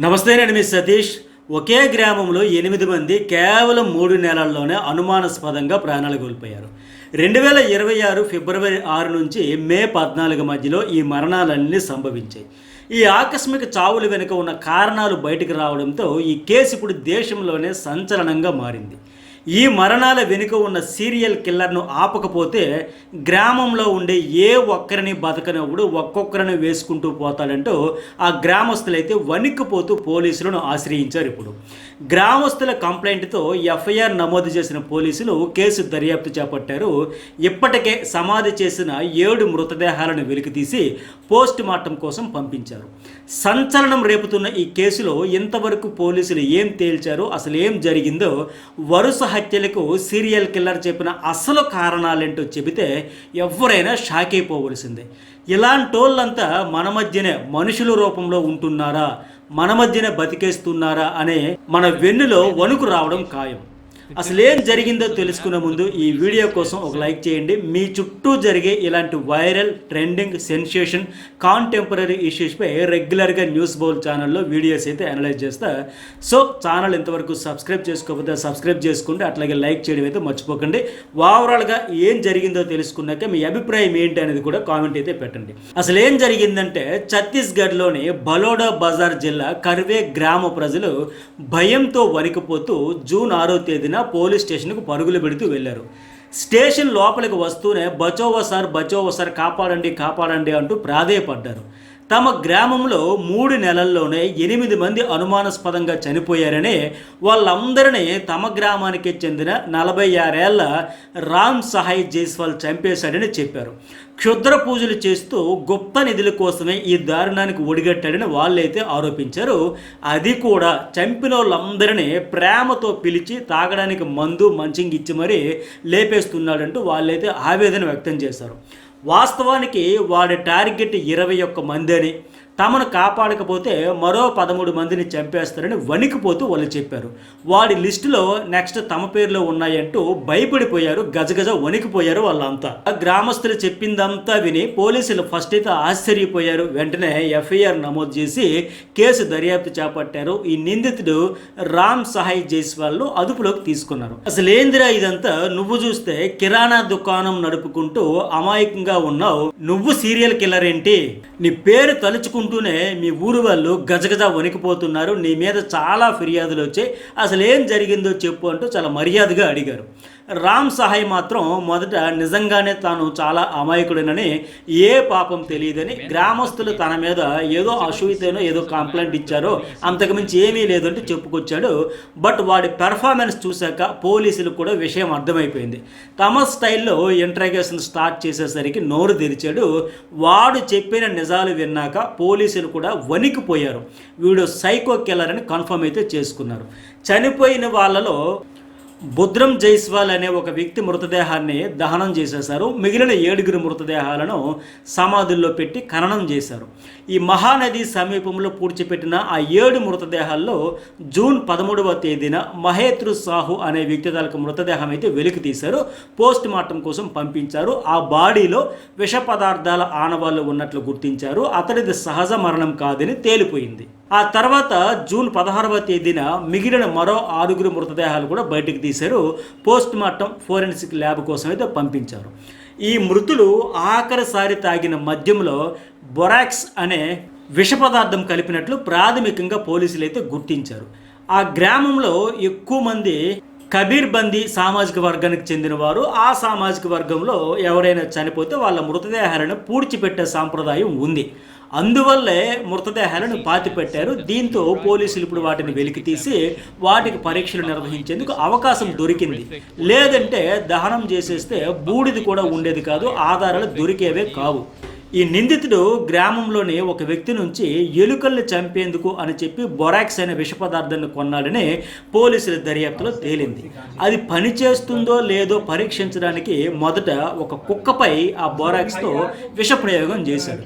నమస్తే, నేను మీ సతీష్. ఒకే గ్రామంలో 8 మంది కేవలం 3 నెలల్లోనే అనుమానాస్పదంగా ప్రాణాలు కోల్పోయారు. 2026 ఫిబ్రవరి 6 నుంచి మే 14 మధ్యలో ఈ మరణాలన్నీ సంభవించాయి. ఈ ఆకస్మిక చావుల వెనుక ఉన్న కారణాలు బయటకు రావడంతో ఈ కేసు ఇప్పుడు దేశంలోనే సంచలనంగా మారింది. ఈ మరణాల వెనుక ఉన్న సీరియల్ కిల్లర్ను ఆపకపోతే గ్రామంలో ఉండే ఏ ఒక్కరిని బతకనప్పుడు ఒక్కొక్కరిని వేసుకుంటూ పోతాడంటూ ఆ గ్రామస్తులైతే వణిక్కిపోతూ పోలీసులను ఆశ్రయించారు. ఇప్పుడు గ్రామస్తుల కంప్లైంట్తో ఎఫ్ఐఆర్ నమోదు చేసిన పోలీసులు కేసు దర్యాప్తు చేపట్టారు. ఇప్పటికే సమాధి చేసిన 7 మృతదేహాలను వెలికితీసి పోస్ట్ మార్టం కోసం పంపించారు. సంచలనం రేపుతున్న ఈ కేసులో ఇంతవరకు పోలీసులు ఏం తేల్చారో, అసలు ఏం జరిగిందో, వరుస హత్యలకు సీరియల్ కిల్లర్ చెప్పిన అసలు కారణాలేంటో చెబితే ఎవరైనా షాక్ అయిపోవలసిందే. ఇలాంటోళ్ళంతా మన మధ్యనే మనుషుల రూపంలో ఉంటున్నారా, మన మధ్యనే బతికేస్తున్నారా అనే మన వెన్నులో వణుకు రావడం ఖాయం. అసలు ఏం జరిగిందో తెలుసుకునే ముందు ఈ వీడియో కోసం ఒక లైక్ చేయండి. మీ చుట్టూ జరిగే ఇలాంటి వైరల్, ట్రెండింగ్, సెన్సేషన్, కాంటెంపరీ ఇష్యూస్పై రెగ్యులర్గా న్యూస్ బౌల్ ఛానల్లో వీడియోస్ అయితే అనలైజ్ చేస్తా. సో ఛానల్ ఇంతవరకు సబ్స్క్రైబ్ చేసుకోకపోతే సబ్స్క్రైబ్ చేసుకోండి, అట్లాగే లైక్ చేయడం అయితే మర్చిపోకండి. ఓవరాల్గా ఏం జరిగిందో తెలుసుకున్నాక మీ అభిప్రాయం ఏంటి అనేది కూడా కామెంట్ అయితే పెట్టండి. అసలు ఏం జరిగిందంటే, ఛత్తీస్గఢ్లోని బలోడా బజార్ జిల్లా కర్వే గ్రామ ప్రజలు భయంతో వణికిపోతూ జూన్ 6వ తేదీన పోలీస్ స్టేషన్కు పరుగులు పెడుతూ వెళ్ళారు. స్టేషన్ లోపలికి వస్తూనే బచోవో సార్ కాపాడండి అంటూ ప్రాధేయపడ్డారు. తమ గ్రామంలో 3 నెలల్లోనే 8 మంది అనుమానాస్పదంగా చనిపోయారని, వాళ్ళందరినీ తమ గ్రామానికి చెందిన 46 ఏళ్ల రామ్ సహాయ్ జైస్వాల్ చంపేశాడని చెప్పారు. క్షుద్ర పూజలు చేస్తూ గుప్త నిధుల కోసమే ఈ దారుణానికి ఒడిగట్టాడని వాళ్ళైతే ఆరోపించారు. అది కూడా చంపిన వాళ్ళందరినీ ప్రేమతో పిలిచి తాగడానికి మందు మంచింగ్ ఇచ్చి మరీ లేపేస్తున్నాడంటూ వాళ్ళైతే ఆవేదన వ్యక్తం చేశారు. వాస్తవానికి వాడి టార్గెట్ 21 మంది అని, తమను కాపాడకపోతే మరో 13 మందిని చంపేస్తారని వణికిపోతూ వాళ్ళు చెప్పారు. వాడి లిస్టులో నెక్స్ట్ తమ పేర్లో ఉన్నాయంటూ భయపడిపోయారు, గజగజ వణికిపోయారు వాళ్ళంతా. గ్రామస్తులు చెప్పిందంతా విని పోలీసులు ఫస్ట్ అయితే ఆశ్చర్యపోయారు. వెంటనే ఎఫ్ఐఆర్ నమోదు చేసి కేసు దర్యాప్తు చేపట్టారు. ఈ నిందితుడు రామ్ సహాయ్ జైస్వాల్ను అదుపులోకి తీసుకున్నారు. అసలు ఏందిరా ఇదంతా, నువ్వు చూస్తే కిరాణా దుకాణం నడుపుకుంటూ అమాయకంగా ఉన్నావు, నువ్వు సీరియల్ కిల్లర్ ఏంటి? నీ పేరు తలుచుకుంటూనే మీ ఊరు వాళ్ళు గజగజ వణికిపోతున్నారు, నీ మీద చాలా ఫిర్యాదులు వచ్చాయి, అసలు ఏం జరిగిందో చెప్పు అంటూ చాలా మర్యాదగా అడిగారు. రామ్ సహాయ్ మాత్రం మొదట నిజంగానే తాను చాలా అమాయకుడినని, ఏ పాపం తెలియదని, గ్రామస్తులు తన మీద ఏదో అసూయతోనో ఏదో కంప్లైంట్ ఇచ్చారో, అంతకుమించి ఏమీ లేదంటూ చెప్పుకొచ్చాడు. బట్ వాడి పెర్ఫార్మెన్స్ చూశాక పోలీసులకు కూడా విషయం అర్థమైపోయింది. తమ స్టైల్లో ఇంట్రాగేషన్ స్టార్ట్ చేసేసరికి నోరు తెరిచాడు. వాడు చెప్పిన నిజాలు విన్నాక పోలీసులు కూడా వణికిపోయారు. వీడు సైకో కిల్లర్ అని కన్ఫర్మ్ అయితే చేసుకున్నారు. చనిపోయిన వాళ్ళలో బుద్రం జైస్వాల్ అనే ఒక వ్యక్తి మృతదేహాన్ని దహనం చేసేశారు. మిగిలిన 7 మృతదేహాలను సమాధుల్లో పెట్టి ఖననం చేశారు. ఈ మహానది సమీపంలో పూడ్చిపెట్టిన ఆ 7 మృతదేహాల్లో జూన్ 13వ తేదీన మహేత్రు సాహు అనే వ్యక్తి తాలూకు మృతదేహం అయితే వెలికి తీశారు. పోస్ట్ మార్టం కోసం పంపించారు. ఆ బాడీలో విష పదార్థాల ఆనవాళ్లు ఉన్నట్లు గుర్తించారు. అతడిది సహజ మరణం కాదని తేలిపోయింది. ఆ తర్వాత జూన్ 16వ తేదీన మిగిలిన మరో 6 మృతదేహాలు కూడా బయటకు తీశారు. పోస్ట్ మార్టం ఫోరెన్సిక్ ల్యాబ్ కోసం అయితే పంపించారు. ఈ మృతులు ఆఖరిసారి తాగిన మద్యంలో బొరాక్స్ అనే విష పదార్థం కలిపినట్లు ప్రాథమికంగా పోలీసులు అయితే గుర్తించారు. ఆ గ్రామంలో ఎక్కువ మంది కబీర్ బందీ సామాజిక వర్గానికి చెందిన వారు. ఆ సామాజిక వర్గంలో ఎవరైనా చనిపోతే వాళ్ళ మృతదేహాలను పూడ్చిపెట్టే సాంప్రదాయం ఉంది. అందువల్లే మృతదేహాలను పాతిపెట్టారు. దీంతో పోలీసులు ఇప్పుడు వాటిని వెలికి తీసి వాటికి పరీక్షలు నిర్వహించేందుకు అవకాశం దొరికింది. లేదంటే దహనం చేసేస్తే బూడిది కూడా ఉండేది కాదు, ఆధారాలు దొరికేవే కావు. ఈ నిందితుడు గ్రామంలోని ఒక వ్యక్తి నుంచి ఎలుకల్ని చంపేందుకు అని చెప్పి బొరాక్స్ అనే విష పదార్థాన్ని కొన్నాడని పోలీసుల దర్యాప్తులో తేలింది. అది పనిచేస్తుందో లేదో పరీక్షించడానికి మొదట ఒక కుక్కపై ఆ బొరాక్స్తో విష ప్రయోగం చేశాడు.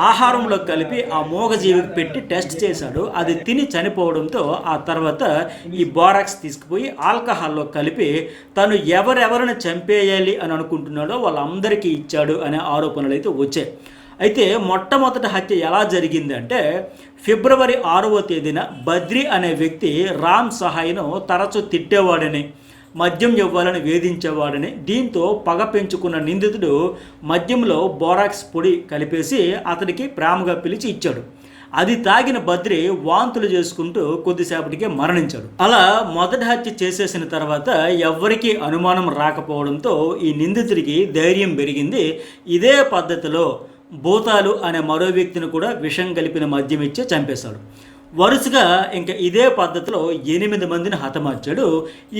ఆహారంలో కలిపి ఆ మూగజీవికి పెట్టి టెస్ట్ చేశాడు. అది తిని చనిపోవడంతో ఆ తర్వాత ఈ బొరాక్స్ తీసుకుపోయి ఆల్కహాల్లో కలిపి తను ఎవరెవరిని చంపేయాలి అని అనుకుంటున్నాడో వాళ్ళందరికీ ఇచ్చాడు అనే ఆరోపణలు అయితే వచ్చాయి. అయితే మొట్టమొదటి హత్య ఎలా జరిగిందంటే ఫిబ్రవరి 6వ తేదీన బద్రి అనే వ్యక్తి రామ్ సహాయ్ను తరచూ తిట్టేవాడని, మద్యం ఇవ్వాలని వేధించేవాడని, దీంతో పగ పెంచుకున్న నిందితుడు మద్యంలో బోరాక్స్ పొడి కలిపేసి అతనికి ప్రేమగా పిలిచి ఇచ్చాడు. అది తాగిన బద్రి వాంతులు చేసుకుంటూ కొద్దిసేపటికే మరణించాడు. అలా మొదటి హత్య చేసేసిన తర్వాత ఎవ్వరికీ అనుమానం రాకపోవడంతో ఈ నిందితుడికి ధైర్యం పెరిగింది. ఇదే పద్ధతిలో భూతాలు అనే మరో వ్యక్తిని కూడా విషం కలిపిన మద్యం ఇచ్చి చంపేశాడు. వరుసగా ఇంకా ఇదే పద్ధతిలో 8 మందిని హతమార్చాడు.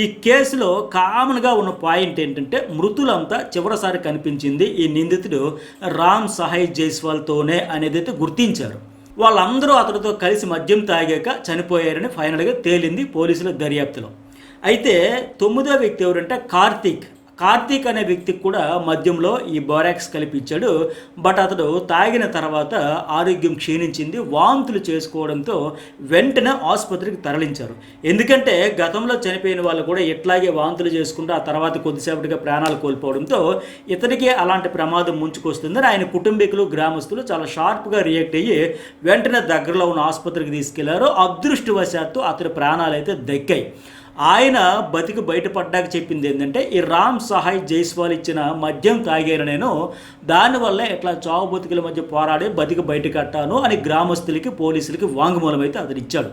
ఈ కేసులో కామన్గా ఉన్న పాయింట్ ఏంటంటే మృతులంతా చివరిసారి కనిపించింది ఈ నిందితుడు రామ్ సహాయ్ జైస్వాల్తోనే అనేది అయితే గుర్తించారు. వాళ్ళందరూ అతడితో కలిసి మద్యం తాగాక చనిపోయారని ఫైనల్గా తేలింది పోలీసుల దర్యాప్తులో. అయితే 9వ వ్యక్తి ఎవరంటే కార్తీక్ అనే వ్యక్తికి కూడా మద్యంలో ఈ బోరాక్స్ కలిపి ఇచ్చాడు. బట్ అతడు తాగిన తర్వాత ఆరోగ్యం క్షీణించింది, వాంతులు చేసుకోవడంతో వెంటనే ఆసుపత్రికి తరలించారు. ఎందుకంటే గతంలో చనిపోయిన వాళ్ళు కూడా ఇట్లాగే వాంతులు చేసుకుంటూ ఆ తర్వాత కొద్దిసేపటిగా ప్రాణాలు కోల్పోవడంతో ఇతనికి అలాంటి ప్రమాదం ముంచుకొస్తుందని ఆయన కుటుంబీకులు, గ్రామస్తులు చాలా షార్ప్గా రియాక్ట్ అయ్యి వెంటనే దగ్గరలో ఉన్న ఆసుపత్రికి తీసుకెళ్లారు. అదృష్టవశాత్తు అతని ప్రాణాలు అయితే దక్కాయి. ఆయన బతికి బయటపడ్డాక చెప్పింది ఏంటంటే ఈ రామ్ సహాయ్ జైస్వాల్ ఇచ్చిన మద్యం తాగాను నేను, దానివల్ల ఇట్లా చావు బతుకుల మధ్య పోరాడి బతికి బయట కట్టాను అని గ్రామస్తులకి, పోలీసులకి వాంగ్మూలం అయితే అతను ఇచ్చాడు.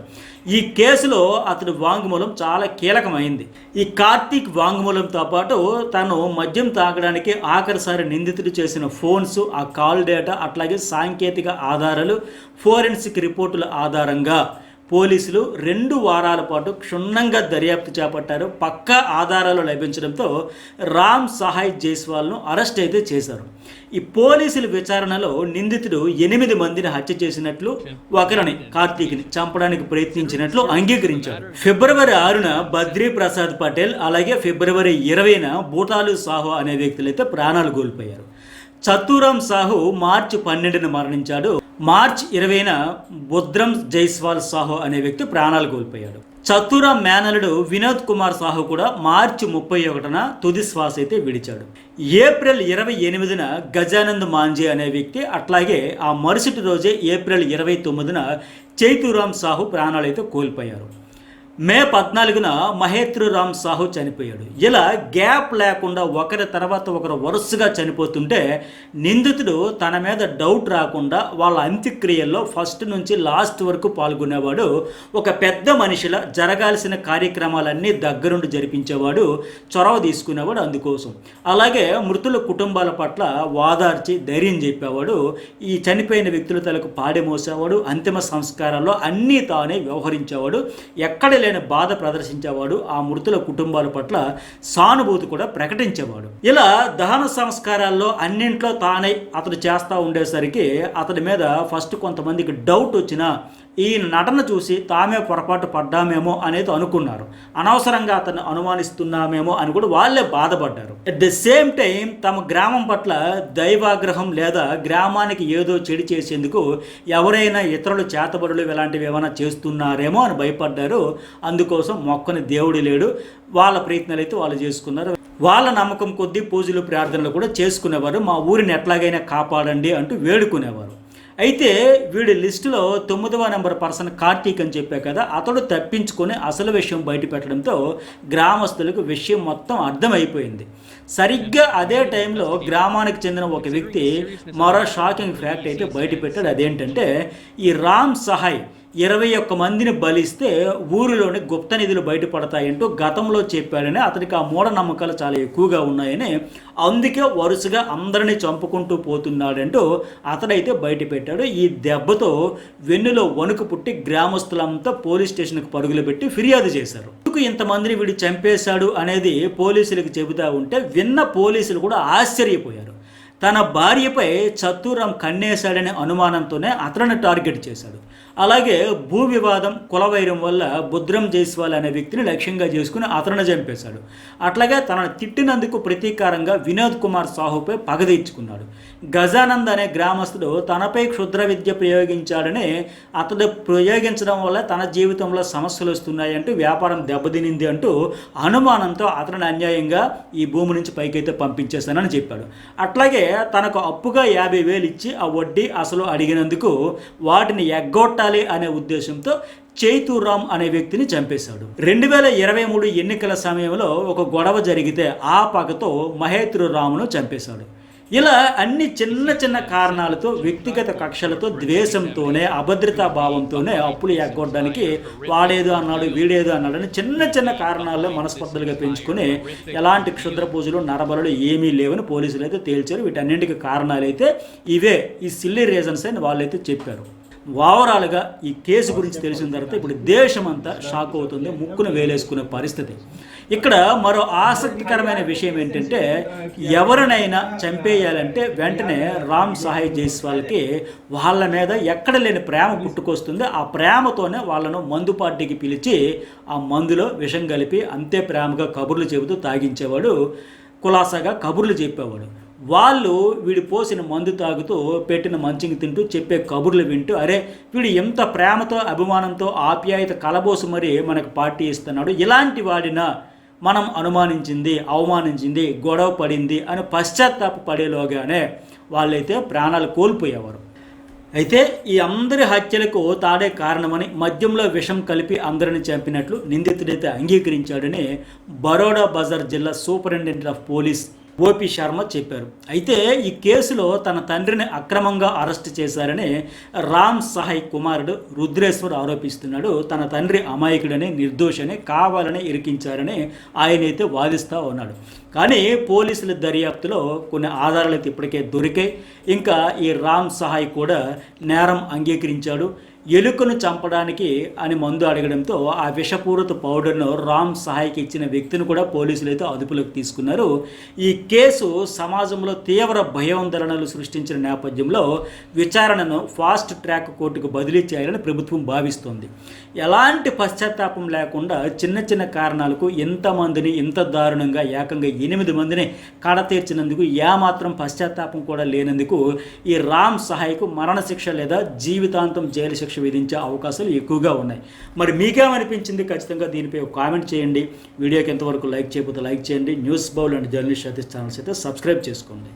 ఈ కేసులో అతని వాంగ్మూలం చాలా కీలకమైంది. ఈ కార్తీక్ వాంగ్మూలంతో పాటు తను మద్యం తాగడానికి ఆఖరిసారి నిందితుడు చేసిన ఫోన్స్, ఆ కాల్ డేటా, అట్లాగే సాంకేతిక ఆధారాలు, ఫోరెన్సిక్ రిపోర్టుల ఆధారంగా పోలీసులు 2 వారాల పాటు క్షుణ్ణంగా దర్యాప్తు చేపట్టారు. పక్కా ఆధారాలు లభించడంతో రామ్ సహాయ్ జైస్వాల్ను అరెస్ట్ అయితే చేశారు. ఈ పోలీసుల విచారణలో నిందితుడు 8 మందిని హత్య చేసినట్లు, ఒకరిని కార్తీక్ని చంపడానికి ప్రయత్నించినట్లు అంగీకరించాడు. ఫిబ్రవరి 6న బద్రీ ప్రసాద్ పటేల్, అలాగే ఫిబ్రవరి 20న బూటాలు సాహు అనే వ్యక్తులైతే ప్రాణాలు కోల్పోయారు. చతురామ్ సాహు మార్చి 12న మరణించాడు. మార్చి 20న బుద్రం జైస్వాల్ సాహు అనే వ్యక్తి ప్రాణాలు కోల్పోయాడు. చతురామ్ మేనలుడు వినోద్ కుమార్ సాహు కూడా మార్చి 31న తుది శ్వాస అయితే విడిచాడు. ఏప్రిల్ 28న గజానంద్ మాంజీ అనే వ్యక్తి, అట్లాగే ఆ మరుసటి రోజే ఏప్రిల్ 29న చైతురామ్ సాహు ప్రాణాలు అయితే కోల్పోయారు. మే 14న మహేత్రురామ్ సాహు చనిపోయాడు. ఇలా గ్యాప్ లేకుండా ఒకరి తర్వాత ఒకరు వరుసగా చనిపోతుంటే నిందితుడు తన మీద డౌట్ రాకుండా వాళ్ళ అంత్యక్రియల్లో ఫస్ట్ నుంచి లాస్ట్ వరకు పాల్గొనేవాడు. ఒక పెద్ద మనిషిలా జరగాల్సిన కార్యక్రమాలన్నీ దగ్గరుండి జరిపించేవాడు, చొరవ తీసుకునేవాడు అందుకోసం. అలాగే మృతుల కుటుంబాల పట్ల వాదార్చి ధైర్యం చెప్పేవాడు. ఈ చనిపోయిన వ్యక్తుల తలకు పాడి మోసేవాడు. అంతిమ సంస్కారాల్లో అన్నీ తానే వ్యవహరించేవాడు. ఎక్కడ లేని బాధ ప్రదర్శించేవాడు. ఆ మృతుల కుటుంబాల పట్ల సానుభూతి కూడా ప్రకటించేవాడు. ఇలా దహన సంస్కారాల్లో అన్నింట్లో తానే అతడు చేస్తూ ఉండేసరికి అతడి మీద ఫస్ట్ కొంతమందికి డౌట్ వచ్చినా ఈ నటన చూసి తామే పొరపాటు పడ్డామేమో అనేది అనుకున్నారు. అనవసరంగా అతన్ని అనుమానిస్తున్నామేమో అని కూడా వాళ్ళే బాధపడ్డారు. అట్ ద సేమ్ టైం తమ గ్రామం పట్ల దైవాగ్రహం లేదా గ్రామానికి ఏదో చెడు చేసేందుకు ఎవరైనా ఇతరులు చేతబడులు ఇలాంటివి ఏమైనా చేస్తున్నారేమో అని భయపడ్డారు. అందుకోసం మొక్కని దేవుడు లేడు, వాళ్ళ ప్రయత్నాలు అయితే వాళ్ళు చేసుకున్నారు. వాళ్ళ నమ్మకం కొద్దీ పూజలు, ప్రార్థనలు కూడా చేసుకునేవారు. మా ఊరిని ఎట్లాగైనా కాపాడండి అంటూ వేడుకునేవారు. అయితే వీడి లిస్టులో 9వ నెంబర్ పర్సన్ కార్తీక్ అని చెప్పా కదా, అతడు తప్పించుకొని అసలు విషయం బయట పెట్టడంతో గ్రామస్తులకు విషయం మొత్తం అర్థమైపోయింది. సరిగ్గా అదే టైంలో గ్రామానికి చెందిన ఒక వ్యక్తి మరో షాకింగ్ ఫ్యాక్ట్ అయితే బయట పెట్టాడు. అదేంటంటే ఈ రామ్ సహాయ్ 21 మందిని బలిస్తే ఊరిలోని గుప్త నిధులు బయటపడతాయంటూ గతంలో చెప్పాడని, అతనికి ఆ మూఢనమ్మకాలు చాలా ఎక్కువగా ఉన్నాయని, అందుకే వరుసగా అందరినీ చంపుకుంటూ పోతున్నాడంటూ అతడైతే బయట పెట్టాడు. ఈ దెబ్బతో వెన్నులో వణుకు పుట్టి గ్రామస్తులంతా పోలీస్ స్టేషన్కి పరుగులు పెట్టి ఫిర్యాదు చేశారు. ఎందుకు ఇంతమందిని వీడు చంపేశాడు అనేది పోలీసులకు చెబుతూ ఉంటే విన్న పోలీసులు కూడా ఆశ్చర్యపోయారు. తన భార్యపై చతురామ్ కన్నేశాడనే అనుమానంతోనే అతను టార్గెట్ చేశాడు. అలాగే భూ వివాదం, కులవైరం వల్ల బుద్రం జైస్వాల్ అనే వ్యక్తిని లక్ష్యంగా చేసుకుని అతను చంపేశాడు. అట్లాగే తనను తిట్టినందుకు ప్రతీకారంగా వినోద్ కుమార్ సాహుపై పగ తీర్చుకున్నాడు. గజానంద్ అనే గ్రామస్తుడు తనపై క్షుద్ర విద్య ప్రయోగించాడని, అతడు ప్రయోగించడం వల్ల తన జీవితంలో సమస్యలు వస్తున్నాయంటూ, వ్యాపారం దెబ్బతినింది అంటూ అనుమానంతో అతను అన్యాయంగా ఈ భూమి నుంచి పైకైతే పంపించేస్తానని చెప్పాడు. అట్లాగే తనకు అప్పుగా 50,000 ఇచ్చి ఆ వడ్డీ అసలు అడిగినందుకు వాటిని ఎగ్గొట్టాలి అనే ఉద్దేశంతో చైతూరామ్ అనే వ్యక్తిని చంపేశాడు. 2023 ఎన్నికల సమయంలో ఒక గొడవ జరిగితే ఆ పగతో మహేంద్రరామ్ను చంపేశాడు. ఇలా అన్ని చిన్న చిన్న కారణాలతో, వ్యక్తిగత కక్షలతో, ద్వేషంతోనే, అభద్రతా భావంతోనే అప్పులు ఎగ్గొట్టడానికి వాడేదో అన్నాడు, వీడేదో అన్నాడని చిన్న చిన్న కారణాల్లో మనస్పర్ధలుగా పెంచుకుని ఎలాంటి క్షుద్ర పూజలు, నరబలులు ఏమీ లేవని పోలీసులు అయితే తేల్చారు. వీటన్నింటికి కారణాలు అయితే ఇవే, ఈ సిల్లీ రీజన్స్ అని వాళ్ళైతే చెప్పారు. ఓవరాల్గా ఈ కేసు గురించి తెలిసిన తర్వాత ఇప్పుడు దేశమంతా షాక్ అవుతుంది, ముక్కును వేలేసుకునే పరిస్థితి. ఇక్కడ మరో ఆసక్తికరమైన విషయం ఏంటంటే, ఎవరినైనా చంపేయాలంటే వెంటనే రామ్ సహాయ్ జైస్వాల్కి వాళ్ళ మీద ఎక్కడ లేని ప్రేమ పుట్టుకొస్తుంది. ఆ ప్రేమతోనే వాళ్ళను మందు పార్టీకి పిలిచి ఆ మందులో విషం కలిపి అంతే ప్రేమగా కబుర్లు చెబుతూ తాగించేవాడు, కులాసాగా కబుర్లు చెప్పేవాడు. వాళ్ళు వీడు పోసిన మందు తాగుతూ, పెట్టిన మంచిని తింటూ, చెప్పే కబుర్లు వింటూ, అరే వీడు ఎంత ప్రేమతో, అభిమానంతో, ఆప్యాయత కలబోసు మరి మనకు పార్టీ ఇస్తున్నాడు, ఇలాంటి వాడిన మనం అనుమానించింది, అవమానించింది, గొడవ పడింది అని పశ్చాత్తాప పడేలోగానే వాళ్ళైతే ప్రాణాలు కోల్పోయేవారు. అయితే ఈ అందరి హత్యలకు తాడే కారణమని, మద్యంలో విషం కలిపి అందరిని చంపినట్లు నిందితుడైతే అంగీకరించాడని బరోడా బజార్ జిల్లా superintendent of police OP Sharma చెప్పారు. అయితే ఈ కేసులో తన తండ్రిని అక్రమంగా అరెస్ట్ చేశారని రామ్ సహాయ్ కుమారుడు రుద్రేశ్వర్ ఆరోపిస్తున్నాడు. తన తండ్రి అమాయకుడని, నిర్దోషని, కావాలని ఇరికించారని ఆయనైతే వాదిస్తూ ఉన్నాడు. కానీ పోలీసుల దర్యాప్తులో కొన్ని ఆధారాలు అయితే ఇప్పటికే దొరికాయి. ఇంకా ఈ రామ్ సహాయ్ కూడా నేరం అంగీకరించాడు. ఎలుకను చంపడానికి అని మందు అడగడంతో ఆ విషపూరిత పౌడర్ను రామ్ సహాయ్కి ఇచ్చిన వ్యక్తిని కూడా పోలీసులు అయితే అదుపులోకి తీసుకున్నారు. ఈ కేసు సమాజంలో తీవ్ర భయాందోళనలు సృష్టించిన నేపథ్యంలో విచారణను ఫాస్ట్ ట్రాక్ కోర్టుకు బదిలీ చేయాలని ప్రభుత్వం భావిస్తోంది. ఎలాంటి పశ్చాత్తాపం లేకుండా చిన్న చిన్న కారణాలకు ఎంతమందిని ఇంత దారుణంగా ఏకంగా 8 మందిని కడతీర్చినందుకు ఏమాత్రం పశ్చాత్తాపం కూడా లేనందుకు ఈ రామ్ సహాయ్కు మరణశిక్ష లేదా జీవితాంతం జైలు శిక్ష విధించే అవకాశాలు ఎక్కువగా ఉన్నాయి. మరి మీకేమనిపించింది? ఖచ్చితంగా దీనిపై ఒక కామెంట్ చేయండి. వీడియోకి ఎంతవరకు లైక్ చేయకపోతే లైక్ చేయండి. News bowl and journalist Satish channels అయితే సబ్స్క్రైబ్ చేసుకోండి.